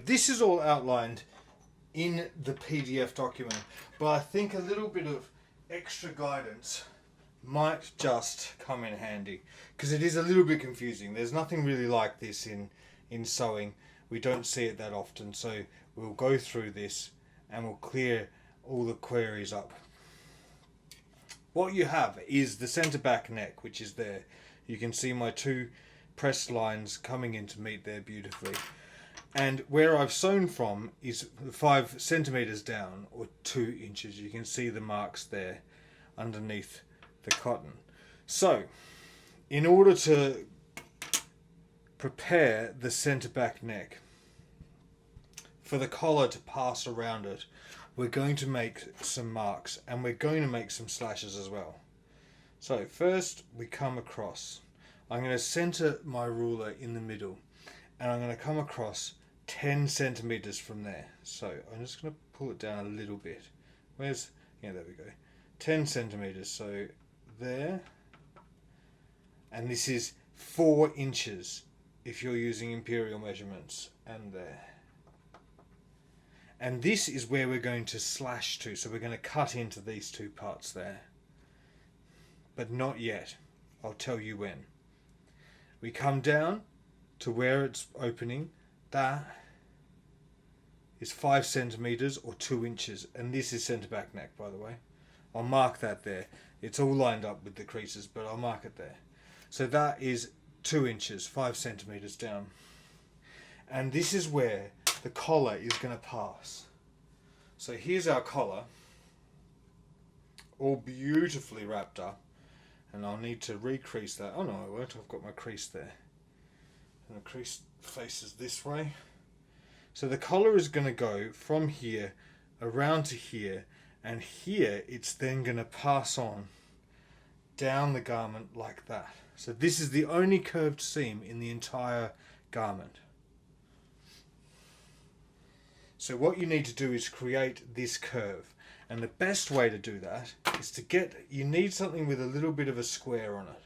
this is all outlined in the PDF document, but I think a little bit of extra guidance might just come in handy, because it is a little bit confusing. There's nothing really like this in sewing. We don't see it that often, so we'll go through this and we'll clear all the queries up. What you have is the centre back neck, which is there. You can see my two pressed lines coming in to meet there beautifully. And where I've sewn from is 5 centimeters down, or 2 inches. You can see the marks there underneath the cotton. So, in order to prepare the centre back neck for the collar to pass around it, we're going to make some marks, and we're going to make some slashes as well. So first we come across. I'm going to center my ruler in the middle, and I'm going to come across 10 centimeters from there. So I'm just going to pull it down a little bit. Yeah, there we go. 10 centimeters. So there, and this is 4 inches if you're using imperial measurements, and there. And this is where we're going to slash to, so we're going to cut into these two parts there. But not yet. I'll tell you when. We come down to where it's opening. That is 5 centimeters or 2 inches, and this is centre back neck, by the way. I'll mark that there. It's all lined up with the creases, but I'll mark it there. So that is 2 inches, 5 centimeters down. And this is where the collar is going to pass. So here's our collar, all beautifully wrapped up, and I'll need to recrease that. Oh no, I won't. I've got my crease there, and the crease faces this way. So the collar is going to go from here around to here, and here it's then going to pass on down the garment like that. So this is the only curved seam in the entire garment. So what you need to do is create this curve, and the best way to do that is to you need something with a little bit of a square on it.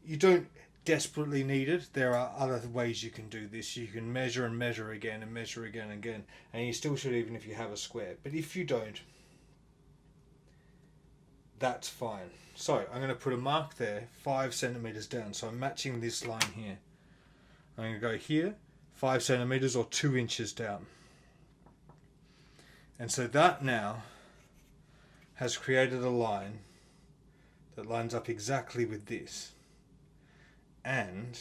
You don't desperately need it. There are other ways you can do this. You can measure and measure again and measure again and again, and you still should, even if you have a square. But if you don't, that's fine. So I'm going to put a mark there 5 centimeters down, so I'm matching this line here. I'm going to go here 5 centimeters or 2 inches down. And so that now has created a line that lines up exactly with this. And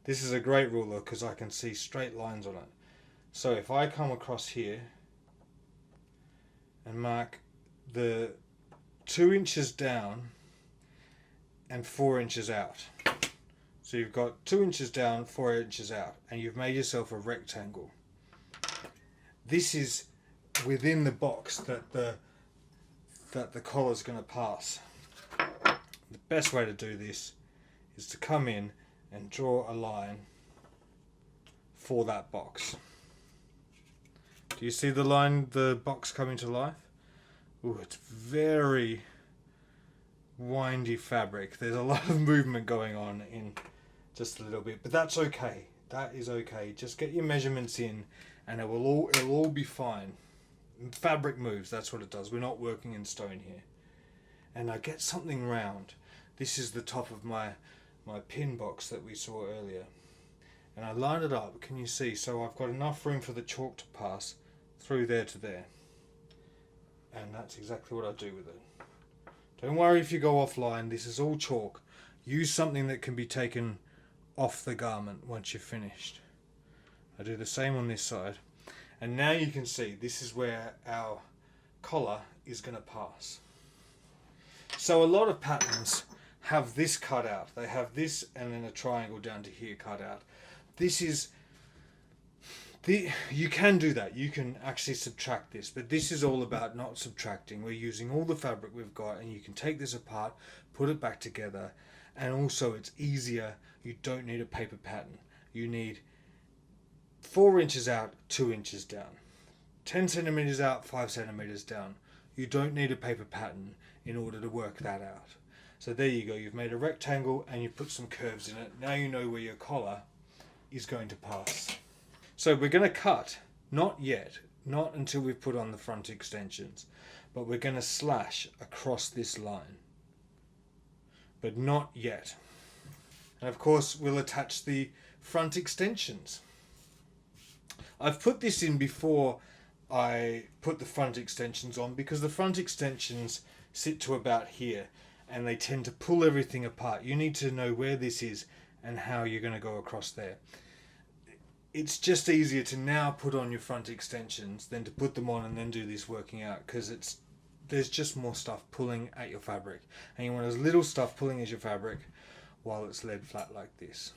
this is a great ruler because I can see straight lines on it. So if I come across here and mark the 2 inches down and 4 inches out. So you've got 2 inches down, 4 inches out, and you've made yourself a rectangle. This is within the box that the collar is going to pass. The best way to do this is to come in and draw a line for that box. Do you see the line, the box coming to life? Ooh, it's very windy fabric. There's a lot of movement going on in just a little bit, but that's okay. That is okay. Just get your measurements in, and it'll all be fine. Fabric moves, that's what it does. We're not working in stone here. And I get something round. This is the top of my pin box that we saw earlier. And I line it up, can you see? So I've got enough room for the chalk to pass through there to there. And that's exactly what I do with it. Don't worry if you go offline, this is all chalk. Use something that can be taken off the garment once you're finished. I do the same on this side. And now you can see this is where our collar is going to pass. So a lot of patterns have this cut out. They have this and then a triangle down to here cut out. You can do that. You can actually subtract this, but this is all about not subtracting. We're using all the fabric we've got, and you can take this apart, put it back together, and also it's easier. You don't need a paper pattern. You need 4 inches out, 2 inches down. 10 centimeters out, 5 centimeters down. You don't need a paper pattern in order to work that out. So there you go. You've made a rectangle and you put some curves in it. Now you know where your collar is going to pass. So we're going to cut, not yet, not until we've put on the front extensions, but we're going to slash across this line, but not yet. And of course we'll attach the front extensions. I've put this in before I put the front extensions on because the front extensions sit to about here and they tend to pull everything apart. You need to know where this is and how you're going to go across there. It's just easier to now put on your front extensions than to put them on and then do this working out, because there's just more stuff pulling at your fabric, and you want as little stuff pulling as your fabric while it's laid flat like this.